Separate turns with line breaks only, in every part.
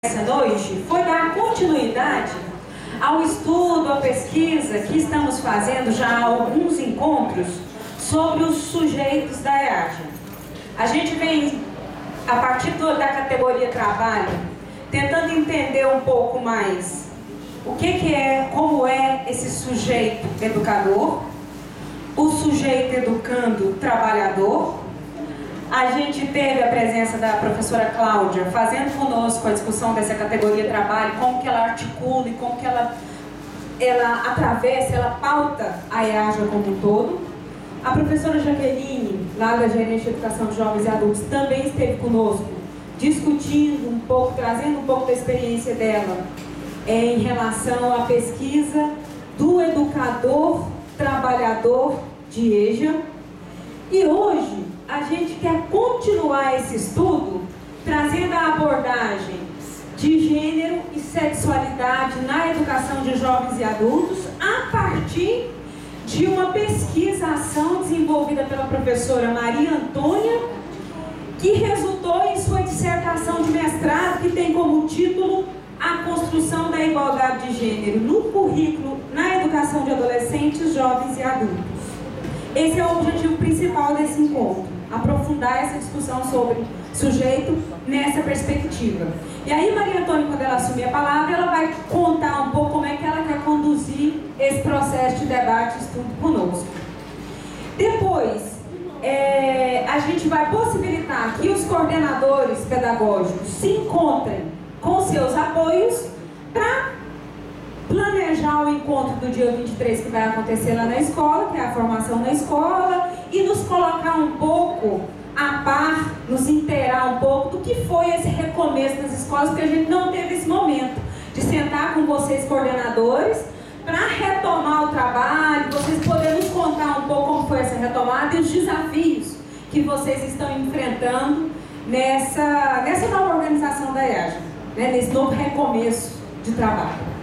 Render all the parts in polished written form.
essa noite foi dar continuidade ao estudo, à pesquisa que estamos fazendo já há alguns encontros sobre os sujeitos da EAD. A gente vem, a partir da categoria trabalho, tentando entender um pouco mais o que é, como é esse sujeito educador, o sujeito educando trabalhador. A gente teve a presença da professora Cláudia fazendo conosco a discussão dessa categoria trabalho, como que ela articula e como que ela atravessa, ela pauta a EAJA como um todo. A professora Jaqueline, lá da Gerência de Educação de Jovens e Adultos, também esteve conosco, discutindo um pouco, trazendo um pouco da experiência dela em relação à pesquisa do educador trabalhador de EJA. E hoje a gente quer continuar esse estudo trazendo a abordagem de gênero e sexualidade na educação de jovens e adultos a partir de uma pesquisação desenvolvida pela professora Maria Antônia, que resultou em sua dissertação de mestrado, que tem como título A Construção da Igualdade de Gênero no Currículo na Educação de Adolescentes, Jovens e Adultos. Esse é o objetivo principal desse encontro, aprofundar essa discussão sobre sujeito nessa perspectiva. E aí Maria Antônia, quando ela assumir a palavra, ela vai contar um pouco como é que ela quer conduzir esse processo de debate e estudo conosco. Depois, a gente vai possibilitar que os coordenadores pedagógicos se encontrem com seus apoios para planejar o encontro do dia 23 que vai acontecer lá na escola, que é a formação na escola, e nos colocar um pouco a par, nos inteirar um pouco do que foi esse recomeço nas escolas, porque a gente não teve esse momento de sentar com vocês coordenadores para retomar o trabalho, vocês poderem nos contar um pouco como foi essa retomada e os desafios que vocês estão enfrentando nessa nova organização da EAJA, né, nesse novo recomeço de trabalho.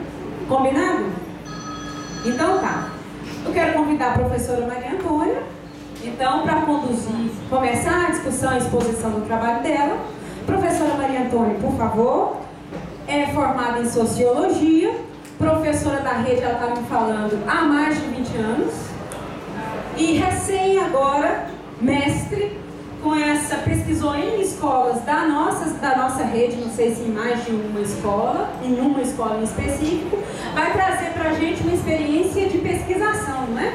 Combinado? Então tá. Eu quero convidar a professora Maria Antônia, então, para começar a discussão e exposição do trabalho dela. Professora Maria Antônia, por favor, é formada em Sociologia, professora da rede, ela está me falando, há mais de 20 anos, e recém agora, mestre, com essa, pesquisou em escolas da nossa rede, não sei se em mais de uma escola, em uma escola em específico, vai trazer para a gente uma experiência de pesquisação, né?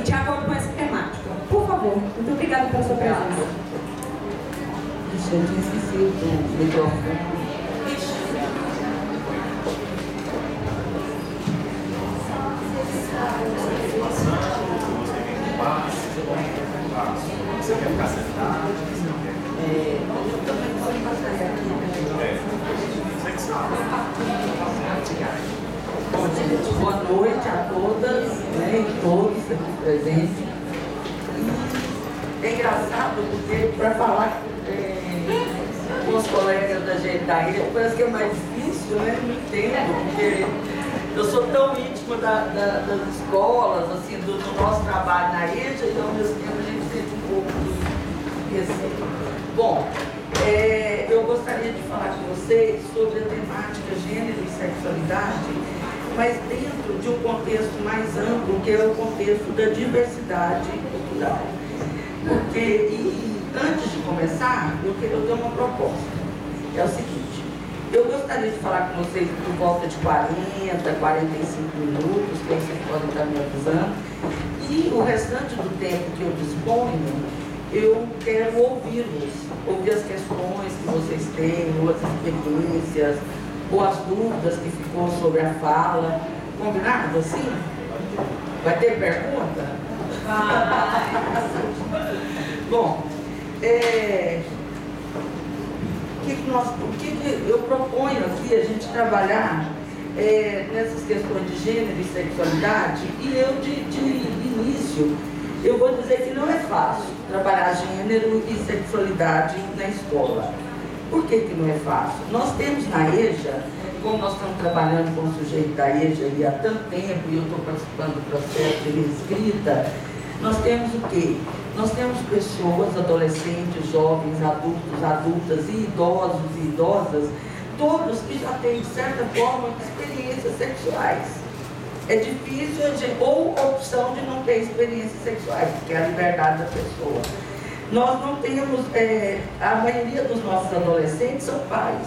De acordo com essa temática. Por favor, muito obrigada pela sua presença.
Eu tinha esquecido do microfone.
Você quer ficar sentado?
Eu também posso passar aqui.
Você que sabe.
Bom, gente, boa noite a todas, né, e todos aqui presentes. É engraçado porque, para falar com os colegas da gente da rede, parece que é mais difícil, né? Não entendo, porque eu sou tão íntima das escolas, assim, do nosso trabalho na rede, então ao mesmo tempo a gente sente um pouco de receio. Bom, eu gostaria de falar com vocês sobre a temática gênero e sexualidade, mas dentro de um contexto mais amplo, que é o contexto da diversidade cultural. Porque, antes de começar, eu tenho uma proposta. É o seguinte, eu gostaria de falar com vocês por volta de 40, 45 minutos, que vocês podem estar me avisando, e o restante do tempo que eu disponho, eu quero ouvi-los, ouvir as questões que vocês têm, ou as experiências, ou as dúvidas que ficou sobre a fala. Combinado assim? Vai ter pergunta? Bom, o que eu proponho aqui a gente trabalhar nessas questões de gênero e sexualidade, e eu de início eu vou dizer que não é fácil trabalhar gênero e sexualidade na escola. Por que não é fácil? Nós temos na EJA, como nós estamos trabalhando com o sujeito da EJA há tanto tempo, e eu estou participando do processo de reescrita, nós temos o quê? Nós temos pessoas, adolescentes, jovens, adultos, adultas e idosos e idosas, todos que já têm, de certa forma, experiências sexuais. É difícil, ou opção de não ter experiências sexuais, porque é a liberdade da pessoa. Nós não temos, a maioria dos nossos adolescentes são pais,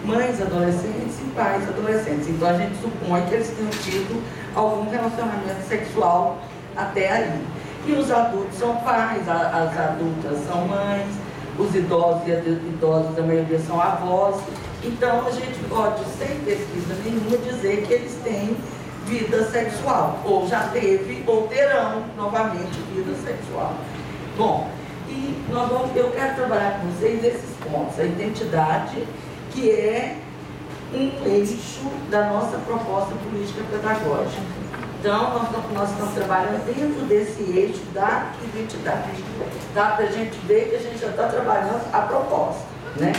mães adolescentes e pais adolescentes. Então a gente supõe que eles tenham tido algum relacionamento sexual até aí. E os adultos são pais, as adultas são mães, os idosos e as idosas, a maioria são avós. Então a gente pode, sem pesquisa nenhuma, dizer que eles têm vida sexual, ou já teve, ou terão novamente vida sexual. Bom, e eu quero trabalhar com vocês esses pontos, a identidade, que é um eixo da nossa proposta política pedagógica. Então, nós estamos trabalhando dentro desse eixo da identidade. Dá para a gente ver que a gente já está trabalhando a proposta, né?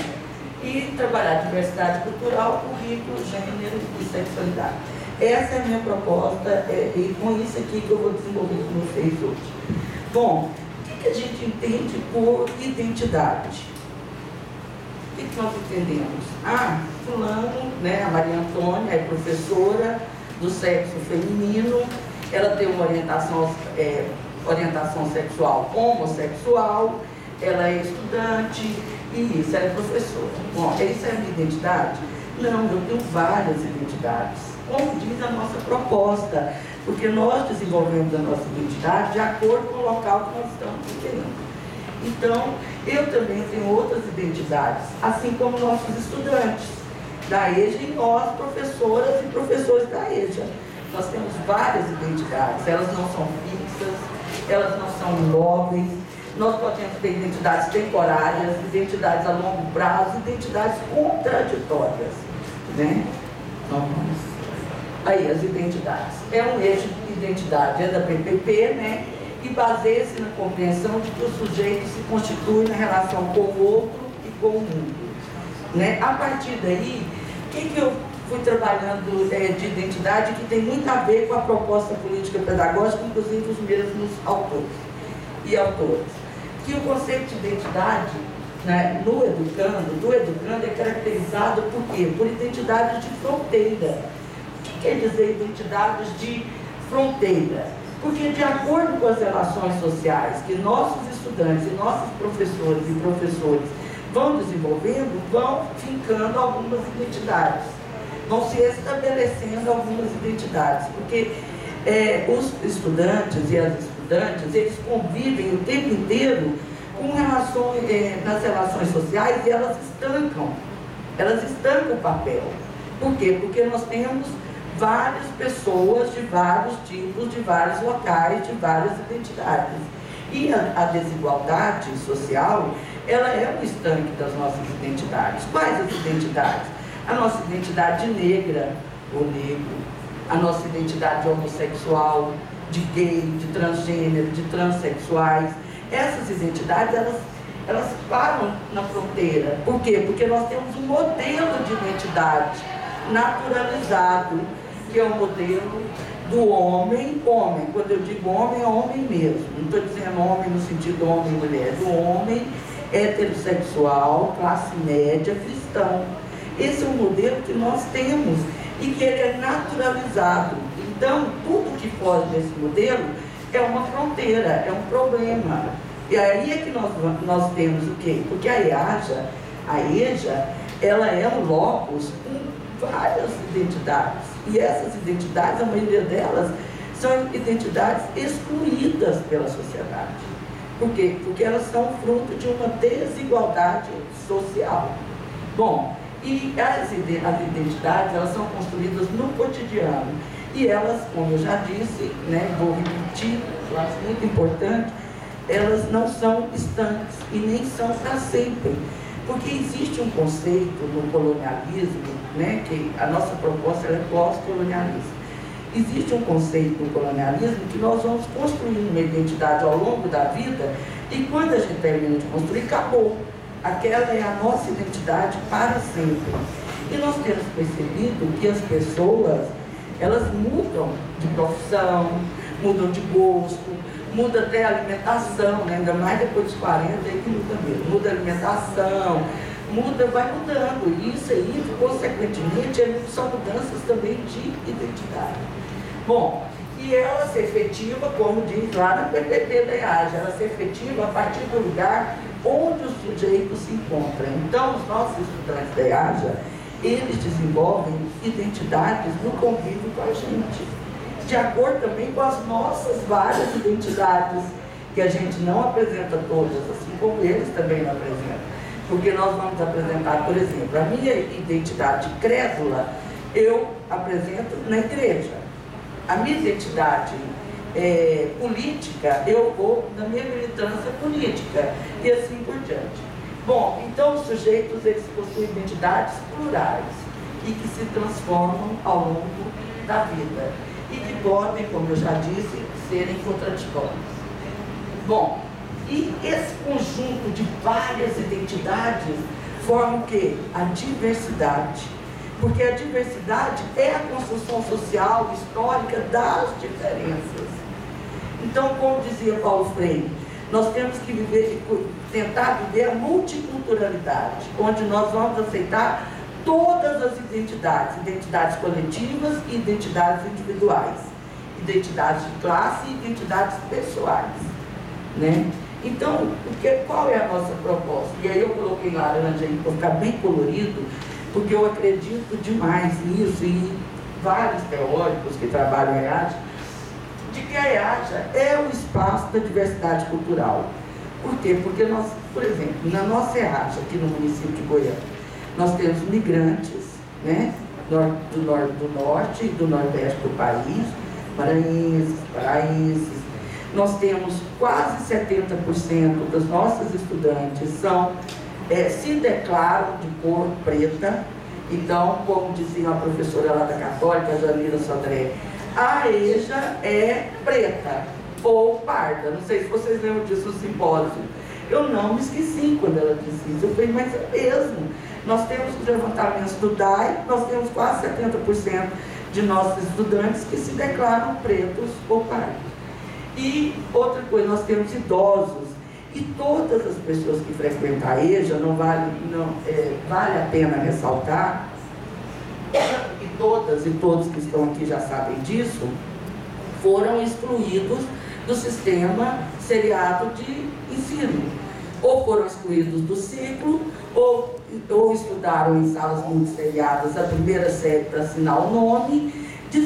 E trabalhar diversidade cultural, currículo, gênero e sexualidade. Essa é a minha proposta, e com isso aqui que eu vou desenvolver com vocês hoje. Bom, o que a gente entende por identidade? O que nós entendemos? Fulano, né, a Maria Antônia é professora do sexo feminino, ela tem uma orientação sexual homossexual, ela é estudante e isso, ela é professora. Bom, isso é a minha identidade? Não, eu tenho várias identidades, como diz a nossa proposta, porque nós desenvolvemos a nossa identidade de acordo com o local que nós estamos vivendo. Então, eu também tenho outras identidades, assim como nossos estudantes da EJA e nós, professoras e professores da EJA. Nós temos várias identidades, elas não são fixas, elas não são imóveis. Nós podemos ter identidades temporárias, identidades a longo prazo, identidades contraditórias, né? Aí, as identidades. É um eixo de identidade, é da PPP, né? E baseia-se na compreensão de que o sujeito se constitui na relação com o outro e com o mundo. Né? A partir daí, o que eu fui trabalhando de identidade que tem muito a ver com a proposta política pedagógica, inclusive os mesmos autores e autoras. Que o conceito de identidade, né, do educando é caracterizado por quê? Por identidades de fronteira. O que quer dizer identidades de fronteira? Porque de acordo com as relações sociais que nossos estudantes e nossos professores e professores vão desenvolvendo, vão fincando algumas identidades, vão se estabelecendo algumas identidades, porque os estudantes e as estudantes, eles convivem o tempo inteiro com relações, nas relações sociais, e elas estancam o papel. Por quê? Porque nós temos várias pessoas de vários tipos, de vários locais, de várias identidades. E a desigualdade social, ela é um estanque das nossas identidades. Quais as identidades? A nossa identidade negra ou negro, a nossa identidade homossexual, de gay, de transgênero, de transexuais. Essas identidades, elas param na fronteira. Por quê? Porque nós temos um modelo de identidade naturalizado, que é o modelo do homem. Quando eu digo homem, é homem mesmo. Não estou dizendo homem no sentido homem e mulher, do homem heterossexual, classe média, cristão. Esse é um modelo que nós temos e que ele é naturalizado. Então, tudo que foge desse modelo é uma fronteira, é um problema. E aí é que nós temos o quê? Porque a EJA, ela é um locus com várias identidades. E essas identidades, a maioria delas, são identidades excluídas pela sociedade. Por quê? Porque elas são fruto de uma desigualdade social. Bom, e as identidades, elas são construídas no cotidiano. E elas, como eu já disse, né, vou repetir, eu acho muito importante, elas não são estanques e nem são para sempre. Porque existe um conceito no colonialismo, né, que a nossa proposta é pós-colonialista. Existe um conceito no colonialismo que nós vamos construir uma identidade ao longo da vida e quando a gente termina de construir, acabou. Aquela é a nossa identidade para sempre. E nós temos percebido que as pessoas, elas mudam de profissão, mudam de gosto, muda até a alimentação, né? Ainda mais depois dos 40, aí que muda mesmo. Muda a alimentação, vai mudando. E isso aí, consequentemente, são mudanças também de identidade. Bom, e ela se efetiva, como diz lá na PPP da EAJA, ela se efetiva a partir do lugar onde o sujeito se encontra. Então, os nossos estudantes da EAJA, eles desenvolvem identidades no convívio com a gente, de acordo também com as nossas várias identidades, que a gente não apresenta todas, assim como eles também não apresentam. Porque nós vamos apresentar, por exemplo, a minha identidade crédula, eu apresento na igreja. A minha identidade política, eu vou na minha militância política, e assim por diante. Bom, então os sujeitos, eles possuem identidades plurais e que se transformam ao longo da vida e que podem, como eu já disse, serem contraditórios. Bom, e esse conjunto de várias identidades forma o quê? A diversidade. Porque a diversidade é a construção social, histórica das diferenças. Então, como dizia Paulo Freire, nós temos que tentar viver a multiculturalidade, onde nós vamos aceitar todas as identidades coletivas e identidades individuais, identidades de classe e identidades pessoais, né? Então, qual é a nossa proposta? E aí eu coloquei laranja aí para ficar bem colorido, porque eu acredito demais nisso, e vários teóricos que trabalham em EAJA, de que a EAJA é o espaço da diversidade cultural. Por quê? Porque nós, por exemplo, na nossa EAJA, aqui no município de Goiânia, nós temos migrantes, né, do norte e do nordeste do país, maranhenses, paraenses. Nós temos quase 70% das nossas estudantes se declaram de cor preta. Então, como dizia uma professora lá da Católica, a Janira Sodré, a EJA é preta ou parda. Não sei se vocês lembram disso no simpósio. Eu não me esqueci quando ela disse isso. Eu falei, mas é mesmo. Nós temos os levantamentos do DAI, nós temos quase 70% de nossos estudantes que se declaram pretos ou pardos. E outra coisa, nós temos idosos. E todas as pessoas que frequentam a EJA, vale a pena ressaltar, e todas e todos que estão aqui já sabem disso, foram excluídos do sistema seriado de ensino. Ou foram excluídos do ciclo, ou estudaram em salas multisseriadas a primeira série para assinar o nome. De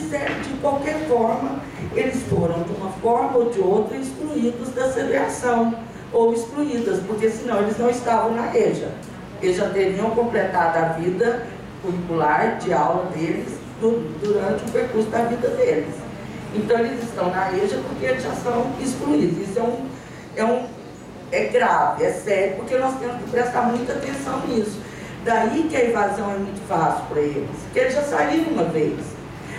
qualquer forma, eles foram, de uma forma ou de outra, excluídos da seriação, ou excluídas, porque senão eles não estavam na EJA. Eles já teriam completado a vida curricular de aula deles durante o percurso da vida deles. Então eles estão na EJA porque eles já são excluídos. Isso é grave, é sério, porque nós temos que prestar muita atenção nisso. Daí que a evasão é muito fácil para eles, porque eles já saíram uma vez.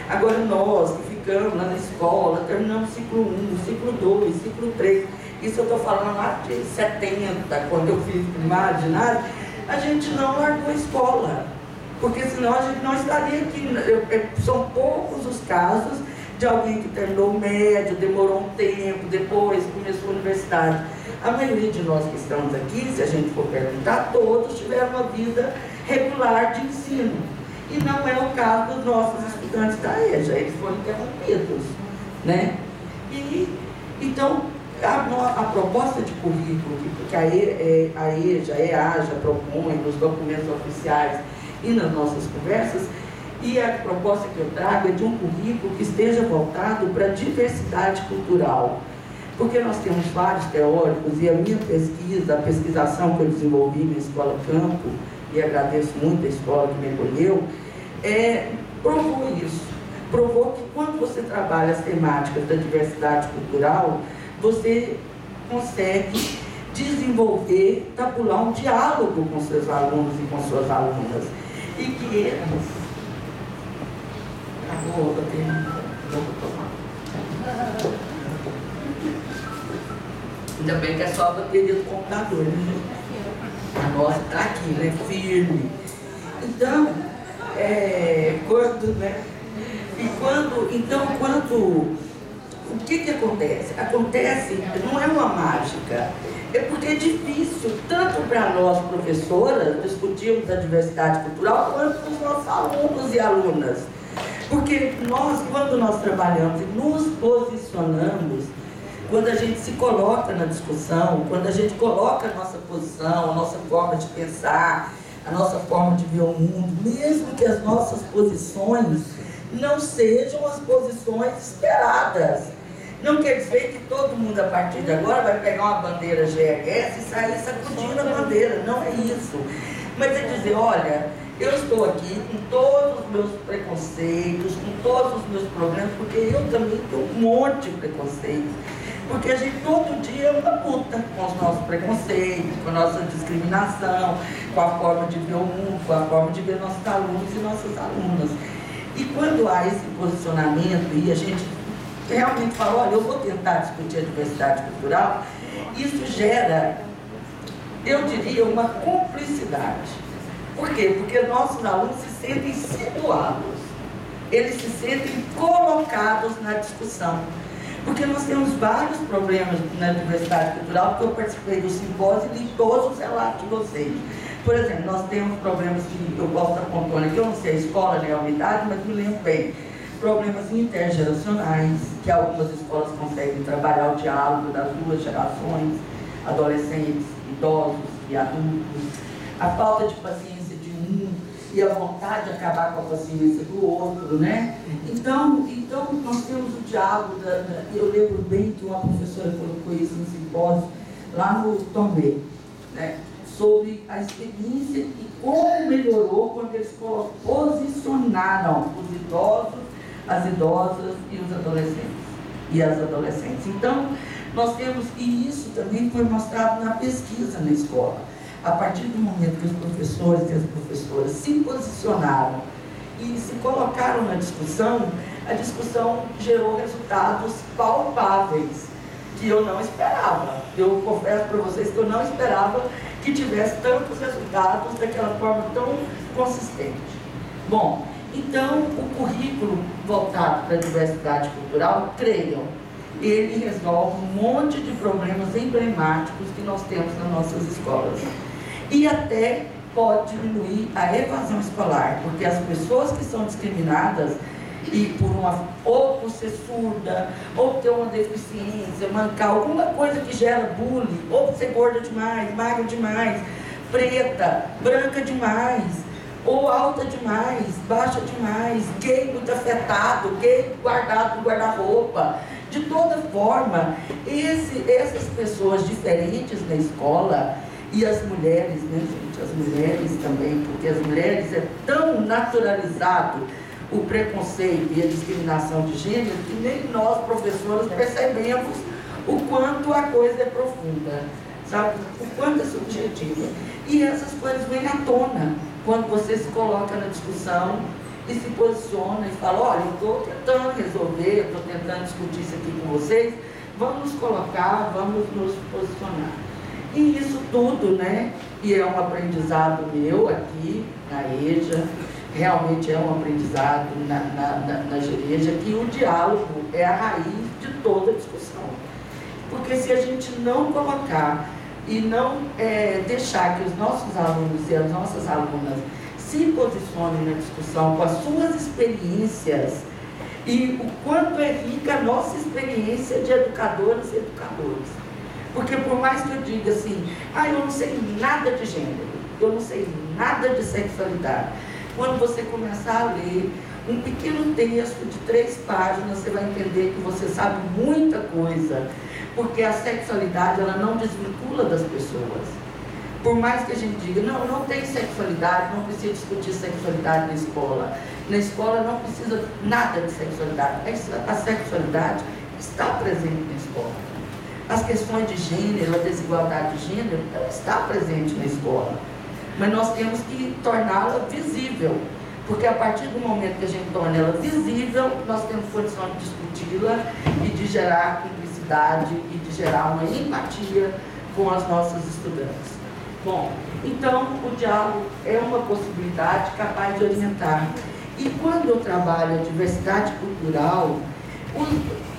Agora nós que ficamos lá na escola, terminamos o ciclo 1, ciclo 2, ciclo 3, isso eu estou falando lá de 70, quando eu fiz primário, ginásio, a gente não largou a escola, porque senão a gente não estaria aqui. São poucos os casos de alguém que terminou o médio, demorou um tempo, depois começou a universidade. A maioria de nós que estamos aqui, se a gente for perguntar, todos tiveram uma vida regular de ensino. E não é o caso dos nossos estudantes da EJA, eles foram interrompidos, né? Então, a proposta de currículo que a EJA, a EAJA propõe nos documentos oficiais e nas nossas conversas, e a proposta que eu trago é de um currículo que esteja voltado para a diversidade cultural. Porque nós temos vários teóricos, e a minha pesquisa, a pesquisação que eu desenvolvi na Escola Campo, e agradeço muito a escola que me acolheu, provou isso. Provou que quando você trabalha as temáticas da diversidade cultural, você consegue desenvolver, tabular um diálogo com seus alunos e com suas alunas. E que eles... Acabou, vou tomar. Ainda bem que é só a bateria do computador, né? A nossa está aqui, né? Firme. Então, quando o que acontece? Acontece, não é uma mágica, é porque é difícil, tanto para nós professoras, discutirmos a diversidade cultural, quanto para os nossos alunos e alunas. Porque nós, quando nós trabalhamos e nos posicionamos, quando a gente se coloca na discussão, quando a gente coloca a nossa posição, a nossa forma de pensar, a nossa forma de ver o mundo, mesmo que as nossas posições não sejam as posições esperadas. Não quer dizer que todo mundo, a partir de agora, vai pegar uma bandeira GRS e sair sacudindo a bandeira. Não é isso. Mas é dizer, olha, eu estou aqui com todos os meus preconceitos, com todos os meus problemas, porque eu também tenho um monte de preconceitos. Porque a gente todo dia é uma luta com os nossos preconceitos, com a nossa discriminação, com a forma de ver o mundo, com a forma de ver nossos alunos e nossas alunas. E quando há esse posicionamento e a gente realmente fala, olha, eu vou tentar discutir a diversidade cultural, isso gera, eu diria, uma cumplicidade. Por quê? Porque nossos alunos se sentem situados, eles se sentem colocados na discussão. Porque nós temos vários problemas na diversidade cultural, porque eu participei do simpósio e li todos os relatos de vocês. Por exemplo, nós temos problemas que eu posso estar contando aqui, eu não sei a escola nem a unidade, mas me lembro bem. Problemas intergeracionais, que algumas escolas conseguem trabalhar o diálogo das duas gerações, adolescentes, idosos e adultos. A falta de paciência de um e a vontade de acabar com a paciência do outro, né? Então nós temos o diálogo, eu lembro bem que uma professora colocou isso no simpósio, lá no Tombé, né? Sobre a experiência e como melhorou quando eles posicionaram os idosos, as idosas e os adolescentes e as adolescentes. Então, nós temos, e isso também foi mostrado na pesquisa na escola. A partir do momento que os professores e as professoras se posicionaram e se colocaram na discussão, a discussão gerou resultados palpáveis, que eu não esperava. Eu confesso para vocês que eu não esperava que tivesse tantos resultados daquela forma tão consistente. Bom, então o currículo voltado para a diversidade cultural, creiam, ele resolve um monte de problemas emblemáticos que nós temos nas nossas escolas. E até pode diminuir a evasão escolar, porque as pessoas que são discriminadas e ou por ser surda, ou ter uma deficiência, mancar, alguma coisa que gera bullying, ou por ser gorda demais, magra demais, preta, branca demais, ou alta demais, baixa demais, gay muito afetado, gay guardado no guarda-roupa. De toda forma, essas pessoas diferentes na escola, e as mulheres, né, gente? As mulheres também, porque as mulheres é tão naturalizado o preconceito e a discriminação de gênero que nem nós, professores, percebemos o quanto a coisa é profunda, sabe? O quanto é subjetiva. E essas coisas vêm à tona quando você se coloca na discussão e se posiciona e fala, olha, eu estou tentando resolver, eu estou tentando discutir isso aqui com vocês, vamos nos colocar, vamos nos posicionar. E isso tudo, né, e é um aprendizado meu aqui na EJA, realmente é um aprendizado na Gereja, que o diálogo é a raiz de toda discussão. Porque se a gente não colocar e não deixar que os nossos alunos e as nossas alunas se posicionem na discussão com as suas experiências e o quanto é rica a nossa experiência de educadoras e educadores. Porque por mais que eu diga assim, eu não sei nada de gênero, eu não sei nada de sexualidade, quando você começar a ler um pequeno texto de 3 páginas, você vai entender que você sabe muita coisa, porque a sexualidade, ela não desvincula das pessoas. Por mais que a gente diga, não tem sexualidade, não precisa discutir sexualidade na escola. Na escola não precisa nada de sexualidade. A sexualidade está presente na escola. As questões de gênero, a desigualdade de gênero, ela está presente na escola. Mas nós temos que torná-la visível. Porque a partir do momento que a gente torna ela visível, nós temos condição de discuti-la e de gerar cumplicidade e de gerar uma empatia com as nossas estudantes. Bom, então o diálogo é uma possibilidade capaz de orientar. E quando eu trabalho a diversidade cultural,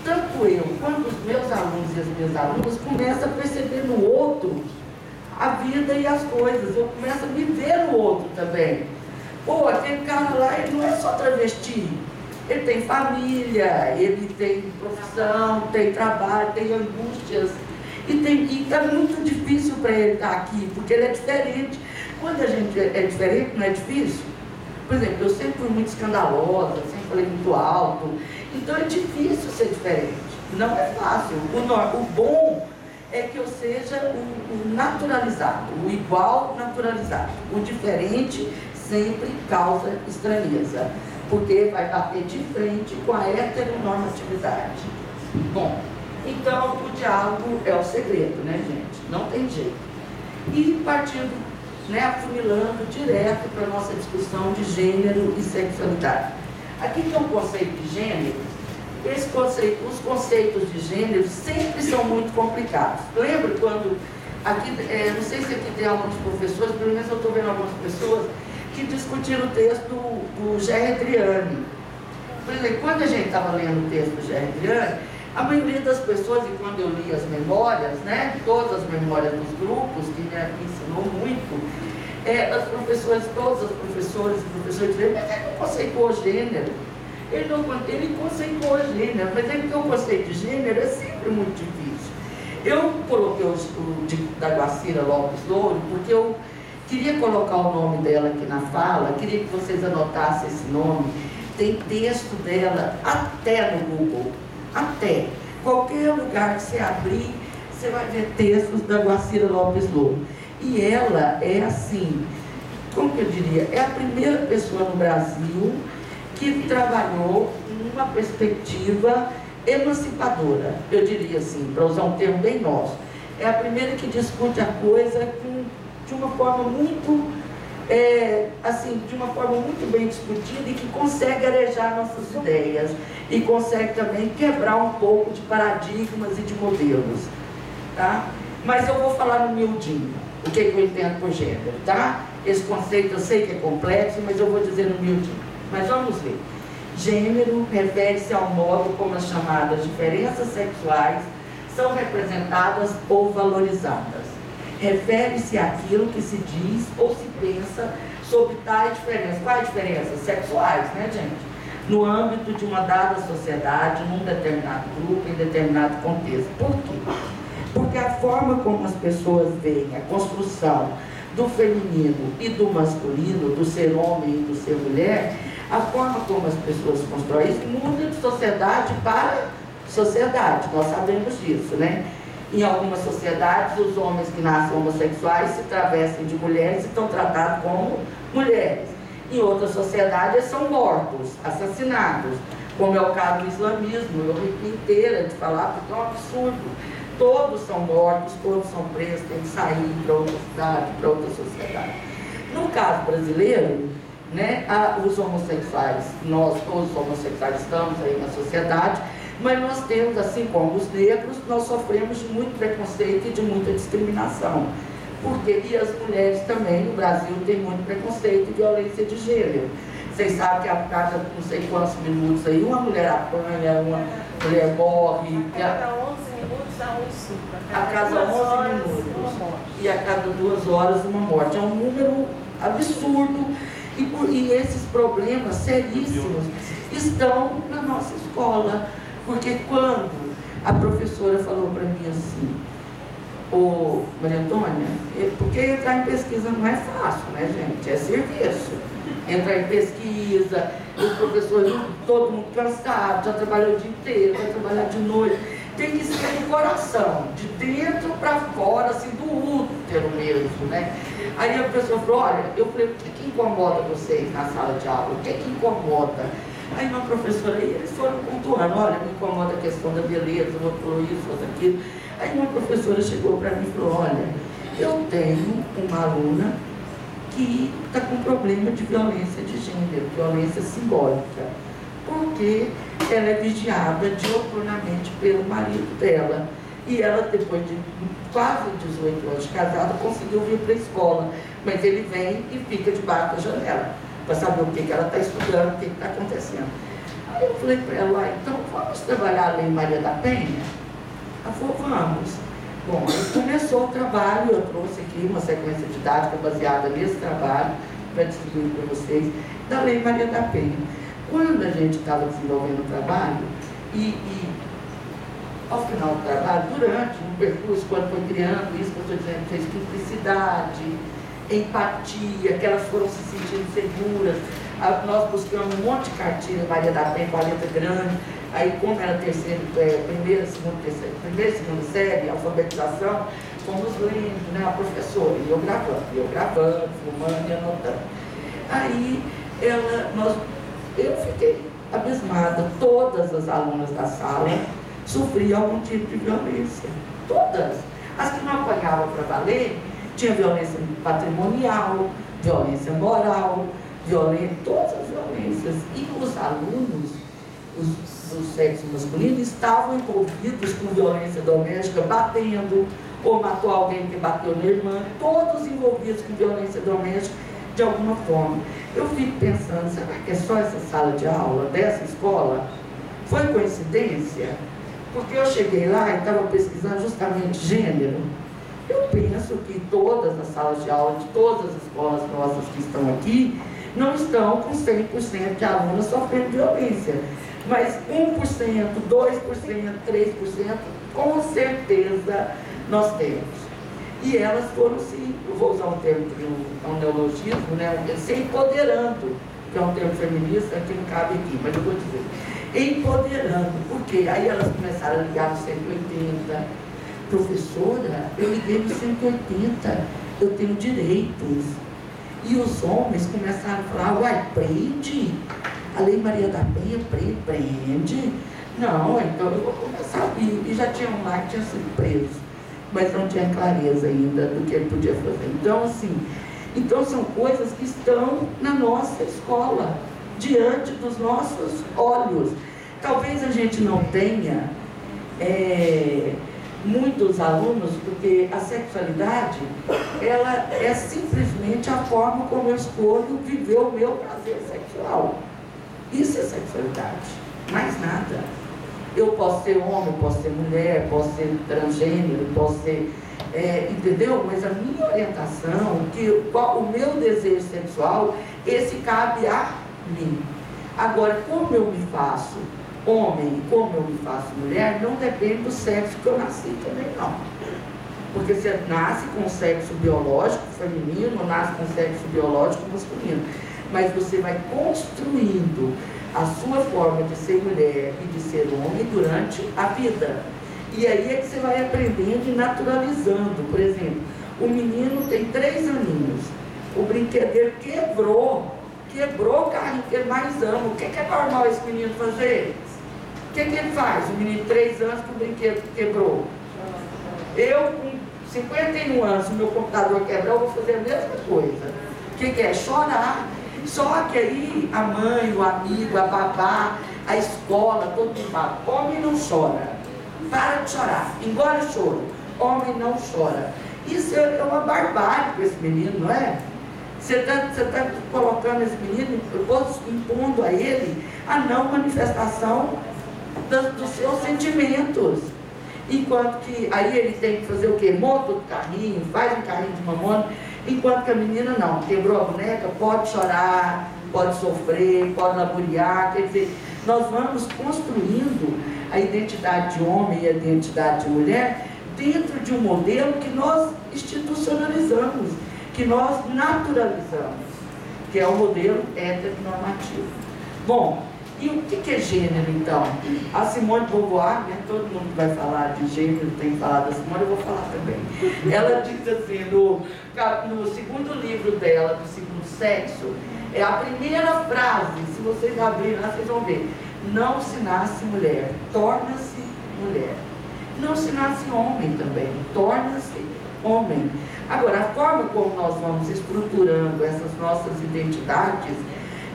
tanto eu quanto os meus alunos e as minhas alunas começam a perceber no outro a vida e as coisas. Eu começo a me ver no outro também. Pô, aquele cara lá, ele não é só travesti. Ele tem família, ele tem profissão, tem trabalho, tem angústias. E está muito difícil para ele estar aqui, porque ele é diferente. Quando a gente é diferente, não é difícil? Por exemplo, eu sempre fui muito escandalosa, sempre falei muito alto. Então é difícil ser diferente. Não é fácil. O bom é que eu seja o naturalizado, o igual naturalizado. O diferente sempre causa estranheza, porque vai bater de frente com a heteronormatividade. Bom, então o diálogo é o segredo, né, gente? Não tem jeito. E partindo, né, afunilando direto para a nossa discussão de gênero e sexualidade. Aqui tem um conceito de gênero. Os conceitos de gênero sempre são muito complicados. Lembra quando, aqui, não sei se aqui tem alguns professores, pelo menos eu estou vendo algumas pessoas que discutiram o texto do Gerry Adriani. Por exemplo, quando a gente estava lendo o texto do Gerry Adriani, a maioria das pessoas, e quando eu li as memórias, né, todas as memórias dos grupos, que me ensinou muito, as professoras, todas as professoras e professores diziam, mas ele não conceituou gênero. Ele conceituou gênero, mas porque o conceito de gênero é sempre muito difícil. Eu coloquei o da Guacira Lopes Louro, porque eu queria colocar o nome dela aqui na fala, queria que vocês anotassem esse nome. Tem texto dela até no Google, até. Qualquer lugar que você abrir, você vai ver textos da Guacira Lopes Louro. E ela é assim, como que eu diria, é a primeira pessoa no Brasil que trabalhou numa perspectiva emancipadora, eu diria assim, para usar um termo bem nosso. É a primeira que discute a coisa de uma forma muito, de uma forma muito bem discutida e que consegue arejar nossas ideias e consegue também quebrar um pouco de paradigmas e de modelos, tá? Mas eu vou falar no miudinho, o que eu entendo por gênero, tá? Esse conceito eu sei que é complexo, mas eu vou dizer no miudinho. Mas vamos ver. Gênero refere-se ao modo como as chamadas diferenças sexuais são representadas ou valorizadas. Refere-se àquilo que se diz ou se pensa sobre tais diferenças. Quais diferenças? Sexuais, né, gente? No âmbito de uma dada sociedade, num determinado grupo, em determinado contexto. Por quê? Porque a forma como as pessoas veem a construção do feminino e do masculino, do ser homem e do ser mulher, a forma como as pessoas constroem isso muda de sociedade para sociedade, nós sabemos disso, né? Em algumas sociedades, os homens que nascem homossexuais se travestem de mulheres e estão tratados como mulheres. Em outras sociedades, eles são mortos, assassinados, como é o caso do islamismo. Eu arrepio inteira de falar, porque é um absurdo. Todos são mortos, todos são presos, têm que sair para outra cidade, para outra sociedade. No caso brasileiro, né, os homossexuais, nós todos os homossexuais estamos aí na sociedade, mas nós temos, assim como os negros, nós sofremos de muito preconceito e de muita discriminação. Porque, e as mulheres também, no Brasil, tem muito preconceito e violência de gênero. Vocês sabem que a cada não sei quantos minutos aí, uma mulher apanha, uma mulher morre.
A cada 11 minutos há um estupro.
A cada 11 minutos. E a cada 2 horas uma morte. É um número absurdo. E esses problemas seríssimos estão na nossa escola. Porque quando a professora falou para mim assim, ô Maria Antônia, porque entrar em pesquisa não é fácil, né, gente? É serviço. Entrar em pesquisa, os professores, todo mundo cansado, já trabalhou o dia inteiro, vai trabalhar de noite. Tem que ser do coração, de dentro para fora, assim, do útero mesmo, né? Aí a pessoa falou, olha, eu falei, o que incomoda vocês na sala de aula? O que incomoda? Aí uma professora, aí eles foram pontuando, olha, me incomoda a questão da beleza, outro falou isso, outro aquilo. Aí uma professora chegou para mim e falou, olha, eu tenho uma aluna que está com problema de violência de gênero, violência simbólica, porque ela é vigiada dioturnamente pelo marido dela. E ela, depois de quase 18 anos de casada, conseguiu vir para a escola, mas ele vem e fica debaixo da janela, para saber o que ela está estudando, o que está acontecendo.
Aí eu falei para ela, então vamos trabalhar a Lei Maria da Penha? Ela falou, vamos. Bom, aí começou o trabalho, eu trouxe aqui uma sequência didática baseada nesse trabalho, para distribuir para vocês, da Lei Maria da Penha. Quando a gente estava desenvolvendo o trabalho, e ao final do trabalho, durante o percurso, quando foi criando isso que eu estou dizendo, fez cumplicidade, empatia, que elas foram se sentindo seguras. Nós buscamos um monte de cartilha Maria da Penha com a letra grande. Aí, como era primeira, segunda série, alfabetização, fomos lendo, né, a professora, e eu gravando, filmando e anotando. Aí, eu fiquei abismada. Todas as alunas da sala sofriam algum tipo de violência. Todas. As que não apanhavam para valer, tinha violência patrimonial, violência moral, todas as violências. E os alunos, do sexo masculino, estavam envolvidos com violência doméstica, batendo, ou matou alguém que bateu na irmã, todos envolvidos com violência doméstica de alguma forma. Eu fico pensando, será que é só essa sala de aula dessa escola? Foi coincidência? Porque eu cheguei lá e estava pesquisando justamente gênero. Eu penso que todas as salas de aula de todas as escolas nossas que estão aqui não estão com 100% de alunos sofrendo violência. Mas 1%, 2%, 3%, com certeza nós temos. E elas foram eu vou usar um termo, um neologismo, né, se empoderando, que é um termo feminista que não cabe aqui, mas eu vou dizer. Empoderando, porque aí elas começaram a ligar no 180. Professora, eu liguei no 180, eu tenho direitos. E os homens começaram a falar, uai, prende. A Lei Maria da Penha prende. Não, então eu vou começar a vir. E já tinha um lá que tinha sido preso, mas não tinha clareza ainda do que ele podia fazer. Então, assim, são coisas que estão na nossa escola, diante dos nossos olhos. Talvez a gente não tenha muitos alunos, porque a sexualidade, ela é simplesmente a forma como eu escolho viver o meu prazer sexual. Isso é sexualidade, mais nada. Eu posso ser homem, posso ser mulher, posso ser transgênero, posso ser... entendeu? Mas a minha orientação, o meu desejo sexual, esse cabe a mim. Agora, como eu me faço homem e como eu me faço mulher, não depende do sexo que eu nasci também, não. Porque você nasce com sexo biológico feminino, ou nasce com sexo biológico masculino. Mas você vai construindo a sua forma de ser mulher e de ser homem durante a vida. E aí é que você vai aprendendo e naturalizando. Por exemplo, o menino tem 3 aninhos, o brinquedo dele quebrou o carrinho que ele mais ama. O que é normal esse menino fazer? O que ele faz? O menino de 3 anos que o brinquedo quebrou. Eu, com 51 anos, se o meu computador quebrar, eu vou fazer a mesma coisa. O que é? Chorar. Só que aí a mãe, o amigo, a babá, a escola, todo mundo fala, homem não chora. Para de chorar, engole o choro. Homem não chora. Isso é uma barbárie para esse menino, não é? Você está colocando esse menino, impondo a ele a não manifestação dos seus sentimentos. Enquanto que aí ele tem que fazer o quê? Monta o carrinho, faz um carrinho de mamona, enquanto que a menina não, quebrou a boneca, pode chorar, pode sofrer, pode laburear. Quer dizer, nós vamos construindo a identidade de homem e a identidade de mulher dentro de um modelo que nós institucionalizamos, que nós naturalizamos, que é o modelo heteronormativo. Bom, e o que é gênero, então? A Simone de Beauvoir, né, todo mundo vai falar de gênero, tem que falar da Simone, eu vou falar também. Ela diz assim, no segundo livro dela, do Segundo Sexo, é a primeira frase, se vocês abrirem lá, vocês vão ver. Não se nasce mulher, torna-se mulher. Não se nasce homem também, torna-se homem. Agora, a forma como nós vamos estruturando essas nossas identidades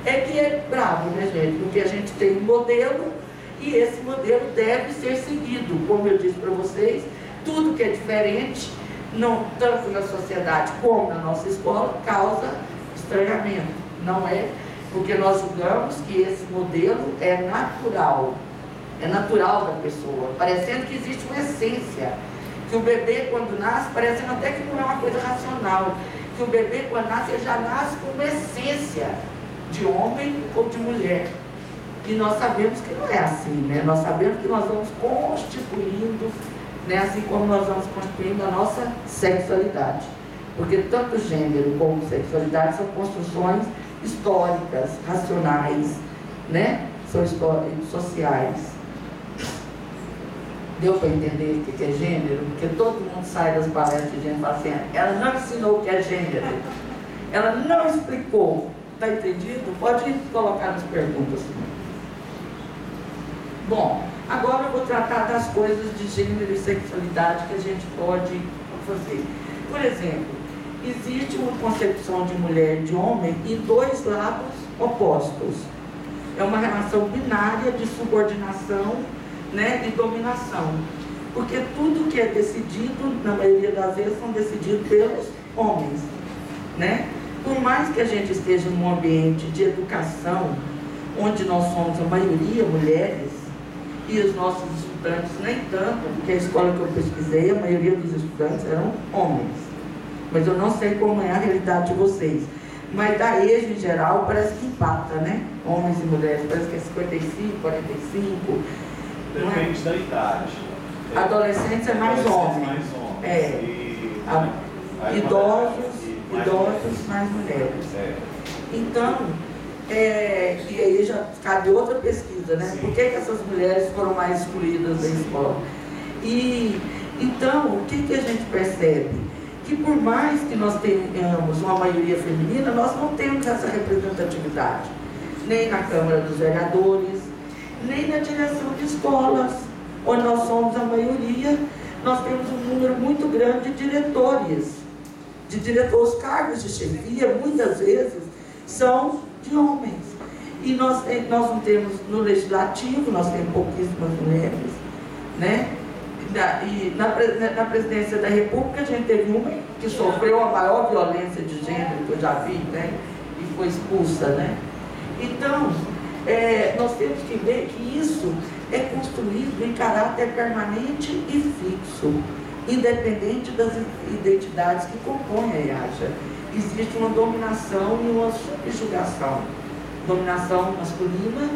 é que é bravo, né, gente? Porque a gente tem um modelo e esse modelo deve ser seguido. Como eu disse para vocês, tudo que é diferente, tanto na sociedade como na nossa escola, causa estranhamento. Não é porque nós julgamos que esse modelo é natural da pessoa, parecendo que existe uma essência, que o bebê quando nasce, parecendo até que não é uma coisa racional, que o bebê quando nasce, ele já nasce com uma essência de homem ou de mulher. E nós sabemos que não é assim, né? Nós sabemos que nós vamos constituindo, né? Assim como nós vamos constituindo a nossa sexualidade. Porque tanto gênero como sexualidade são construções históricas, racionais, né? São sociais. Deu para entender o que é gênero? Porque todo mundo sai das palestras de gênero e fala assim, ela não ensinou o que é gênero, ela não explicou. Está entendido? Pode colocar nas perguntas. Bom, agora eu vou tratar das coisas de gênero e sexualidade que a gente pode fazer. Por exemplo, existe uma concepção de mulher e de homem em dois lados opostos. É uma relação binária de subordinação, né, e dominação. Porque tudo que é decidido, na maioria das vezes, são decididos pelos homens, né? Por mais que a gente esteja num ambiente de educação, onde nós somos a maioria mulheres, e os nossos estudantes nem tanto, porque a escola que eu pesquisei, a maioria dos estudantes eram homens. Mas eu não sei como é a realidade de vocês. Mas da EJA, em geral, parece que empata, né? Homens e mulheres, parece que é 55, 45.
Depende da idade.
Adolescentes é mais homens. É. Idosos mais mulheres. Então, e aí já cabe outra pesquisa, né? Sim. Por que essas mulheres foram mais excluídas da escola? E então, o que a gente percebe? Que por mais que nós tenhamos uma maioria feminina, nós não temos essa representatividade, nem na Câmara dos Vereadores, nem na direção de escolas, onde nós somos a maioria. Nós temos um número muito grande de diretores. Os cargos de chefia, muitas vezes, são de homens. E nós não temos, no legislativo, nós temos pouquíssimas mulheres, né? E na presidência da República, a gente teve uma que sofreu a maior violência de gênero que eu já vi, né? E foi expulsa, né? Então, nós temos que ver que isso é construído em caráter permanente e fixo, independente das identidades que compõem a IAJA. Existe uma dominação e uma subjugação. Dominação masculina,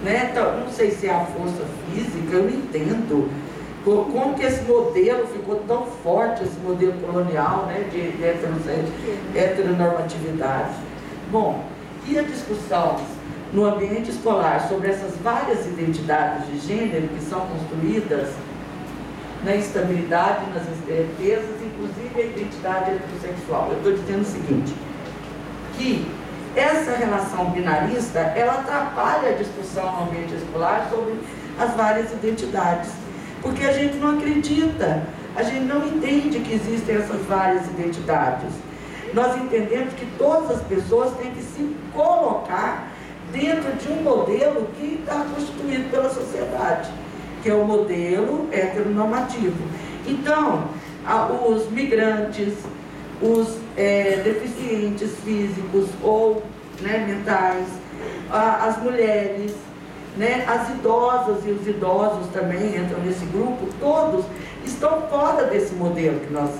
né? Então, não sei se é a força física, eu não entendo como que esse modelo ficou tão forte, esse modelo colonial, né? de heteronormatividade. Bom, e a discussão no ambiente escolar sobre essas várias identidades de gênero que são construídas na instabilidade, nas incertezas, inclusive a identidade heterossexual. Eu estou dizendo o seguinte, que essa relação binarista, ela atrapalha a discussão no ambiente escolar sobre as várias identidades, porque a gente não acredita, a gente não entende que existem essas várias identidades. Nós entendemos que todas as pessoas têm que se colocar dentro de um modelo que está constituído pela sociedade, que é o modelo heteronormativo. Então, os migrantes, os deficientes físicos ou, né, mentais, as mulheres, né, as idosas e os idosos também entram nesse grupo, todos estão fora desse modelo que nós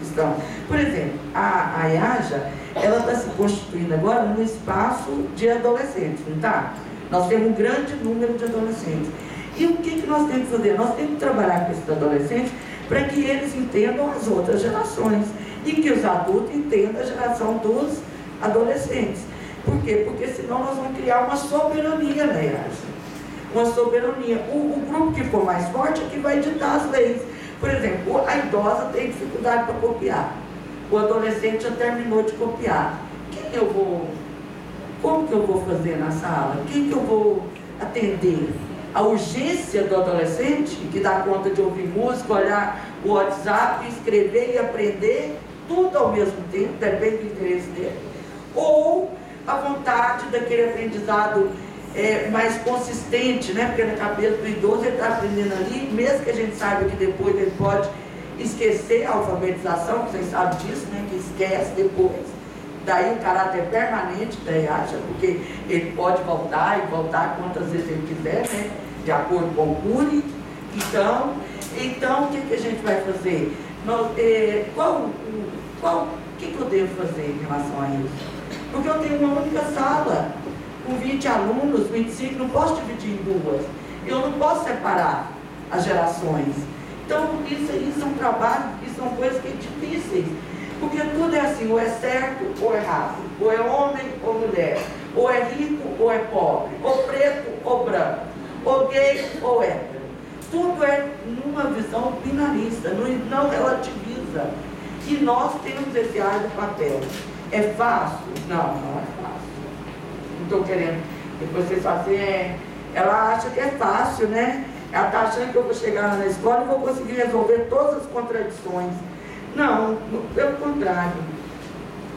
estamos. Por exemplo, a IAJA, ela está se constituindo agora no espaço de adolescentes, não está? Nós temos um grande número de adolescentes. E o que nós temos que fazer? Nós temos que trabalhar com esses adolescentes para que eles entendam as outras gerações e que os adultos entendam a geração dos adolescentes. Por quê? Porque senão nós vamos criar uma soberania na IAJA. Uma soberania. O grupo que for mais forte é que vai ditar as leis. Por exemplo, a idosa tem dificuldade para copiar. O adolescente já terminou de copiar. Como que eu vou fazer na sala? Quem que eu vou atender? A urgência do adolescente, que dá conta de ouvir música, olhar o WhatsApp, escrever e aprender, tudo ao mesmo tempo, depende do interesse dele. Ou a vontade daquele aprendizado mais consistente, né? Porque na cabeça do idoso ele está aprendendo ali, mesmo que a gente saiba que depois ele pode esquecer a alfabetização, vocês sabem disso, né? Que esquece depois. daí o caráter permanente da EAJA, porque ele pode voltar e voltar quantas vezes ele quiser, né? De acordo com o CURI. Então o que a gente vai fazer? O que eu devo fazer em relação a isso? Porque eu tenho uma única sala, com 20 alunos, 25, não posso dividir em duas. Eu não posso separar as gerações. Então, isso aí são trabalhos que são coisas que são difíceis. Porque tudo é assim, ou é certo ou é errado, ou é homem ou mulher, ou é rico ou é pobre, ou preto ou branco, ou gay ou hétero. Tudo é numa visão binarista, não relativiza. E nós temos esse árduo papel. É fácil? Não é fácil. Não estou querendo. Depois vocês fazem, ela acha que é fácil, né? Ela está achando que eu vou chegar lá na escola e vou conseguir resolver todas as contradições. Não, pelo contrário.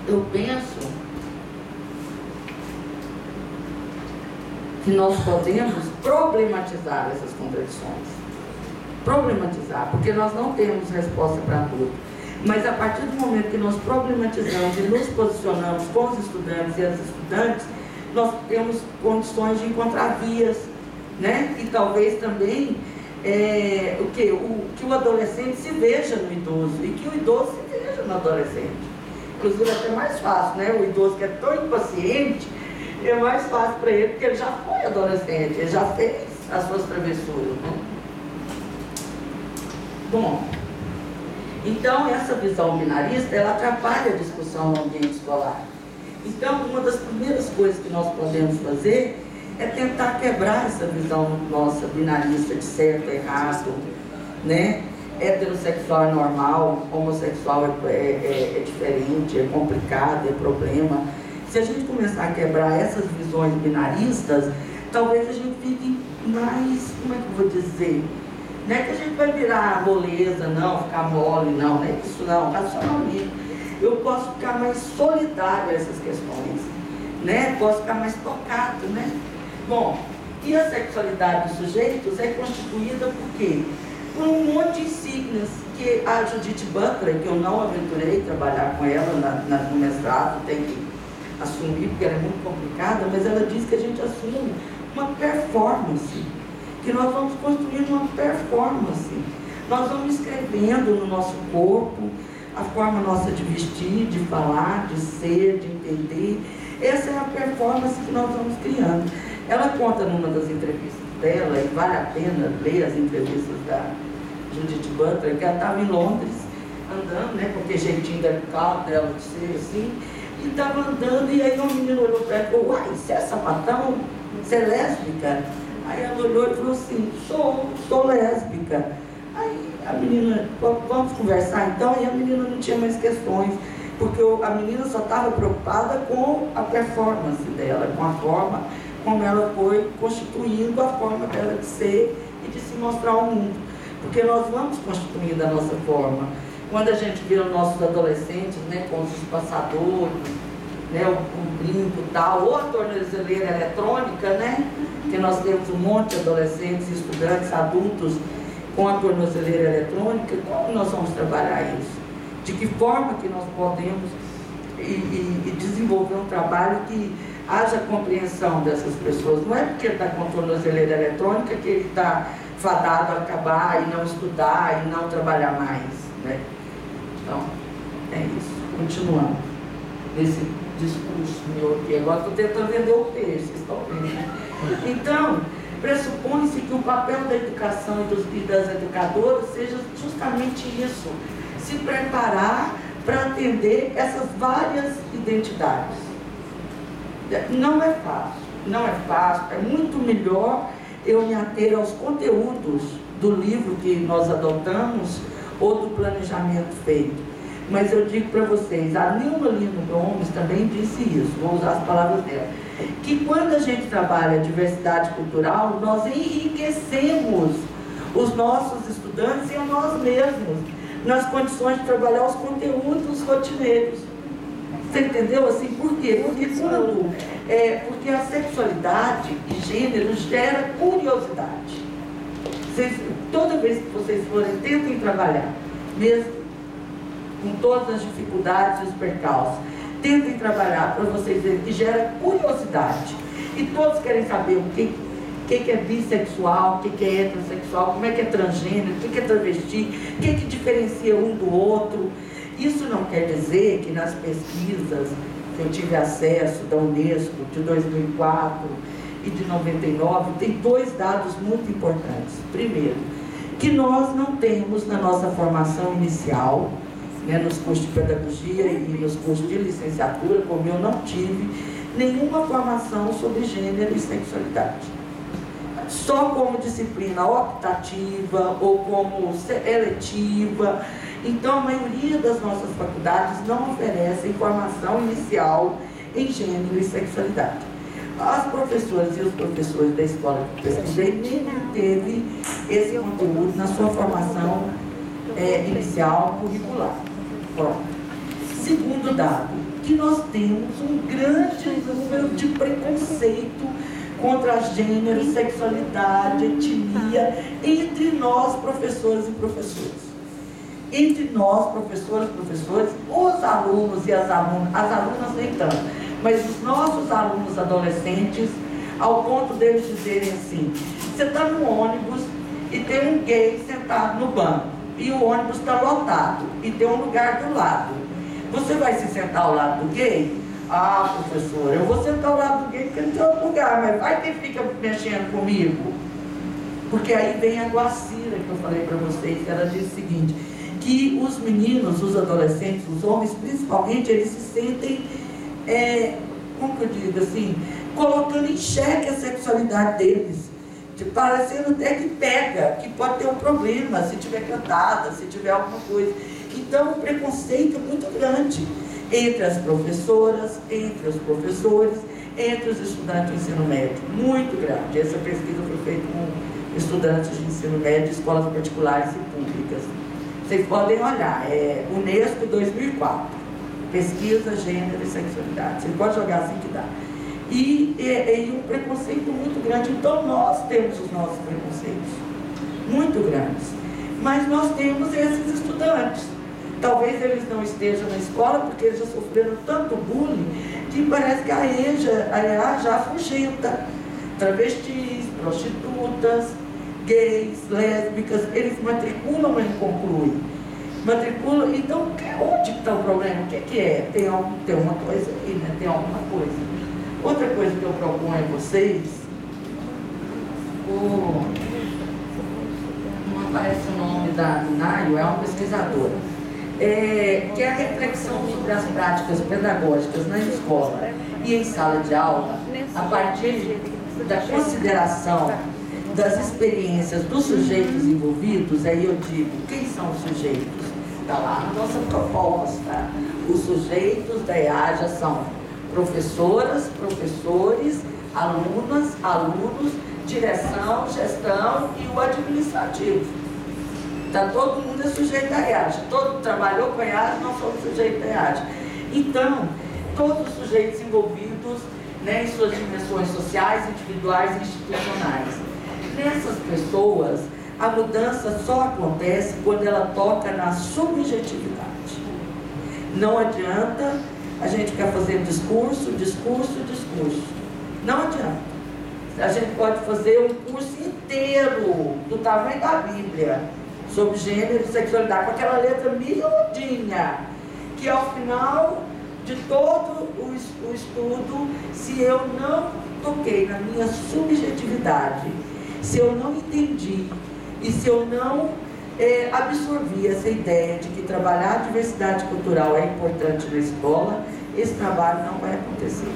Eu penso que nós podemos problematizar essas contradições. Problematizar, porque nós não temos resposta para tudo. Mas a partir do momento que nós problematizamos e nos posicionamos com os estudantes e as estudantes, nós temos condições de encontrar vias, né? E talvez também que o adolescente se veja no idoso e que o idoso se veja no adolescente. Inclusive é até mais fácil, né? O idoso que é tão impaciente, é mais fácil para ele, porque ele já foi adolescente, ele já fez as suas travessuras, né? Bom, então essa visão binarista, ela atrapalha a discussão no ambiente escolar. Então, uma das primeiras coisas que nós podemos fazer é tentar quebrar essa visão nossa binarista de certo e errado, né? Heterossexual é normal, homossexual é diferente, é complicado, é problema. Se a gente começar a quebrar essas visões binaristas, talvez a gente fique mais, como é que eu vou dizer? Não é que a gente vai virar moleza, não, ficar mole, não é isso não, racionalmente. Eu posso ficar mais solidário a essas questões, né? Posso ficar mais tocado, né? Bom, e a sexualidade dos sujeitos é constituída por quê? Por um monte de signos que a Judith Butler, que eu não aventurei trabalhar com ela no mestrado, tem que assumir, porque ela é muito complicada, mas ela diz que a gente assume uma performance, que nós vamos construindo uma performance. Nós vamos escrevendo no nosso corpo a forma nossa de vestir, de falar, de ser, de entender. Essa é a performance que nós vamos criando. Ela conta numa das entrevistas dela, e vale a pena ler as entrevistas da Judith Butler, que ela estava em Londres, andando, né, porque jeitinho dela de ser assim, e estava andando, e aí um menino olhou para ela e falou: uai, você é sapatão? Você é lésbica? Aí ela olhou e falou assim: sou lésbica. Aí a menina, vamos conversar então? E a menina não tinha mais questões, porque a menina só estava preocupada com a performance dela, com a forma como ela foi constituindo a forma dela de ser e de se mostrar ao mundo. Porque nós vamos constituindo a nossa forma. Quando a gente vê os nossos adolescentes, né, com os passadores, né, o brinco e tal, ou a tornozeleira eletrônica, né, que nós temos um monte de adolescentes, estudantes, adultos com a tornozeleira eletrônica, como nós vamos trabalhar isso? De que forma que nós podemos e desenvolver um trabalho que haja compreensão dessas pessoas? Não é porque ele está com a tornozeleira eletrônica que ele está fadado a acabar e não estudar e não trabalhar mais, né? Então, é isso. Continuando nesse discurso meu aqui. Agora estou tentando vender o peixe, vocês estão vendo, né? Então, pressupõe-se que o papel da educação e das educadoras seja justamente isso: se preparar para atender essas várias identidades. Não é fácil, é muito melhor eu me ater aos conteúdos do livro que nós adotamos ou do planejamento feito. Mas eu digo para vocês, a Nilma Lino Gomes também disse isso, vou usar as palavras dela, que quando a gente trabalha a diversidade cultural, nós enriquecemos os nossos estudantes e a nós mesmos, nas condições de trabalhar os conteúdos rotineiros. Você entendeu? Assim, por quê? Porque a sexualidade e gênero gera curiosidade. Toda vez que vocês forem, tentem trabalhar, mesmo com todas as dificuldades e os percalços, tentem trabalhar para vocês verem que gera curiosidade. E todos querem saber o que é bissexual, o que é heterossexual, como é que é transgênero, o que é travesti, o que diferencia um do outro. Isso não quer dizer que nas pesquisas que eu tive acesso da Unesco de 2004 e de 99, tem 2 dados muito importantes. Primeiro, que nós não temos na nossa formação inicial, né, nos cursos de pedagogia e nos cursos de licenciatura, como eu não tive, nenhuma formação sobre gênero e sexualidade. Só como disciplina optativa ou como eletiva. Então, a maioria das nossas faculdades não oferecem formação inicial em gênero e sexualidade. As professoras e os professores da escola que eu pesquisei nem teve esse conteúdo na sua formação inicial curricular. Bom, segundo dado, que nós temos um grande número de preconceito contra gênero, sexualidade, etnia, entre nós, professores e professoras. Entre nós, professoras e professores, os alunos e as alunas nem tanto, mas os nossos alunos adolescentes, ao ponto deles dizerem assim, você está no ônibus e tem um gay sentado no banco, e o ônibus está lotado, e tem um lugar do lado. Você vai se sentar ao lado do gay? Ah, professora, eu vou sentar ao lado do gay porque não tem outro lugar, mas vai que fica mexendo comigo. Porque aí vem a Guacira que eu falei para vocês, que ela diz o seguinte, que os meninos, os adolescentes, os homens principalmente, eles se sentem, como que eu digo assim, colocando em xeque a sexualidade deles, parecendo até que pega, que pode ter um problema, se tiver cantada, se tiver alguma coisa. Então, o preconceito é muito grande entre as professoras, entre os professores, entre os estudantes de ensino médio, muito grande. Essa pesquisa foi feita com estudantes de ensino médio de escolas particulares e públicas. Vocês podem olhar, Unesco 2004, pesquisa, gênero e sexualidade. Vocês podem jogar assim que dá. E um preconceito muito grande. Então, nós temos os nossos preconceitos, muito grandes. Mas nós temos esses estudantes. Talvez eles não estejam na escola porque eles já sofreram tanto bullying que parece que a EA já afugenta. Travestis, prostitutas, gays, lésbicas, eles matriculam, mas não concluem. Matriculam, então onde está o problema? O que é? Tem uma coisa aí, né? Tem alguma coisa. Outra coisa que eu proponho a vocês, não aparece o nome da Nayo, é uma pesquisadora, que é a reflexão sobre as práticas pedagógicas na escola e em sala de aula, a partir da consideração das experiências dos sujeitos envolvidos. Aí eu digo, quem são os sujeitos? Está lá na nossa proposta. Os sujeitos da EAJA são professoras, professores, alunas, alunos, direção, gestão e o administrativo. Então, todo mundo é sujeito à EAJA. Todo trabalhou com a EAJA, nós somos sujeitos à EAJA. Então, todos os sujeitos envolvidos, né, em suas dimensões sociais, individuais e institucionais. Nessas pessoas, a mudança só acontece quando ela toca na subjetividade. Não adianta a gente ficar fazendo discurso. Não adianta. A gente pode fazer um curso inteiro do tamanho da Bíblia sobre gênero e sexualidade, com aquela letra miudinha, que ao final de todo o estudo, se eu não toquei na minha subjetividade, se eu não entendi e se eu não absorvi essa ideia de que trabalhar a diversidade cultural é importante na escola, esse trabalho não vai acontecer.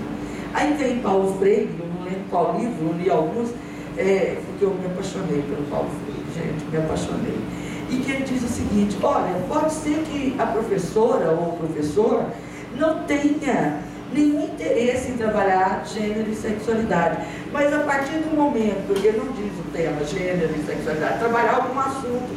Aí vem Paulo Freire, eu não lembro qual livro, eu li alguns, porque eu me apaixonei pelo Paulo Freire, gente, me apaixonei. E que ele diz o seguinte, olha, pode ser que a professora ou o professor não tenha nenhum interesse em trabalhar gênero e sexualidade, mas a partir do momento, ele não diz o tema gênero e sexualidade, trabalhar algum assunto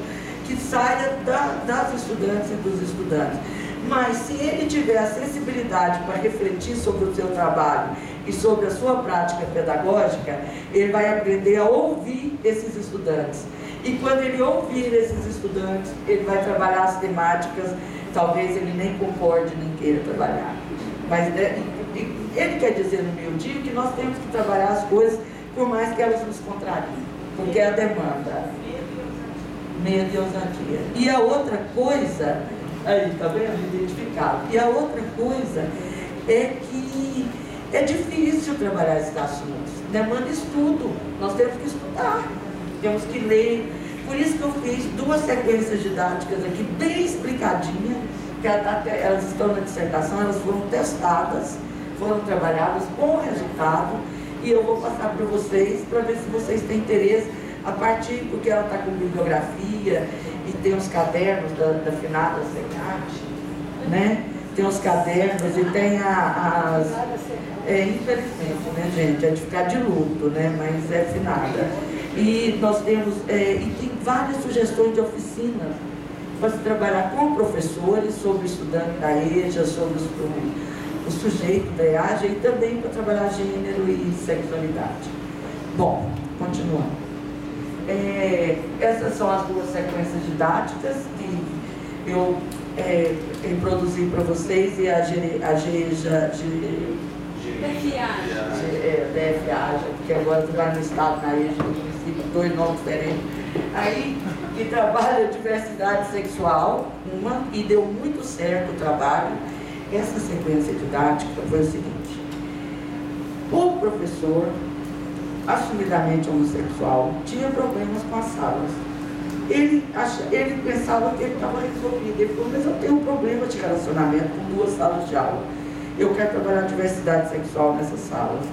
que saia das estudantes e dos estudantes. Mas se ele tiver a sensibilidade para refletir sobre o seu trabalho e sobre a sua prática pedagógica, ele vai aprender a ouvir esses estudantes. E quando ele ouvir esses estudantes, ele vai trabalhar as temáticas, talvez ele nem concorde, nem queira trabalhar. Mas ele quer dizer no meu dia que nós temos que trabalhar as coisas por mais que elas nos contrariem, porque é a demanda. Medo e ousadia. E a outra coisa, aí, tá vendo? Identificado. E a outra coisa é que é difícil trabalhar esses assuntos. Demanda estudo. Nós temos que estudar, temos que ler. Por isso que eu fiz 2 sequências didáticas aqui, bem explicadinhas, que elas estão na dissertação, elas foram testadas, foram trabalhadas com resultado, e eu vou passar para vocês, para ver se vocês têm interesse, a partir, porque ela está com bibliografia, e tem os cadernos da finada Secarte, né? Tem os cadernos e tem infelizmente, né, gente, é de ficar de luto, né? Mas é finada. E nós temos, e tem várias sugestões de oficinas para se trabalhar com professores sobre o estudante da EJA, sobre o sujeito da EAJA, e também para trabalhar gênero e sexualidade. Bom, continuando. Essas são as 2 sequências didáticas que eu produzi para vocês, e a GEJA, DFA, porque agora você vai no estado, na EJA, no município, 2 nomes diferentes. Aí, que trabalha diversidade sexual, e deu muito certo o trabalho. Essa sequência didática foi o seguinte: o professor, assumidamente homossexual, tinha problemas com as salas. Ele pensava que ele estava resolvido. Ele falou: mas eu tenho um problema de relacionamento com 2 salas de aula. Eu quero trabalhar diversidade sexual nessas salas.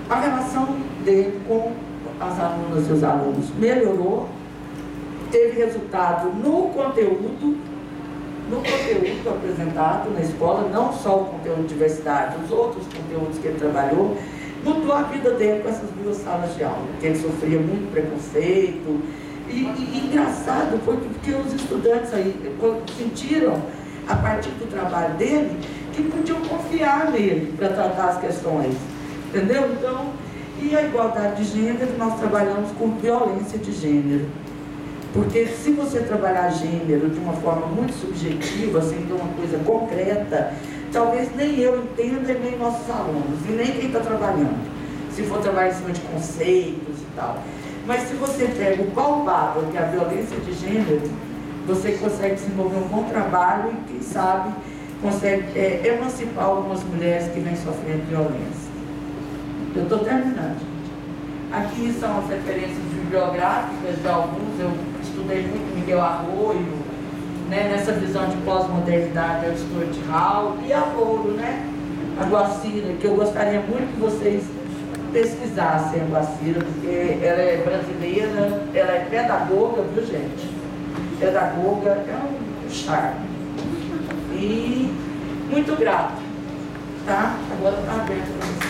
A relação dele com as alunas e os alunos melhorou, teve resultado no conteúdo apresentado na escola, não só o conteúdo de diversidade, os outros conteúdos que ele trabalhou, mudou a vida dele com essas 2 salas de aula, porque ele sofria muito preconceito, e engraçado foi porque os estudantes aí sentiram, a partir do trabalho dele, que podiam confiar nele para tratar as questões, entendeu? Então, e a igualdade de gênero, nós trabalhamos com violência de gênero. Porque se você trabalhar gênero de uma forma muito subjetiva, sem ter uma coisa concreta, talvez nem eu entenda, nem nossos alunos, e nem quem está trabalhando, se for trabalhar em cima de conceitos e tal. Mas se você pega o palpável, que é a violência de gênero, você consegue desenvolver um bom trabalho e, quem sabe, consegue emancipar algumas mulheres que vêm sofrendo violência. Eu estou terminando, gente. Aqui são as referências bibliográficas de alguns. Eu estudei muito Miguel Arroio, né, nessa visão de pós-modernidade, é o Stuart Hall, e a Louro, né, a Guacira, que eu gostaria muito que vocês pesquisassem a Guacira, porque ela é brasileira, ela é pedagoga, viu, gente? Pedagoga é um charme. E muito grato, tá? Agora está aberto para vocês.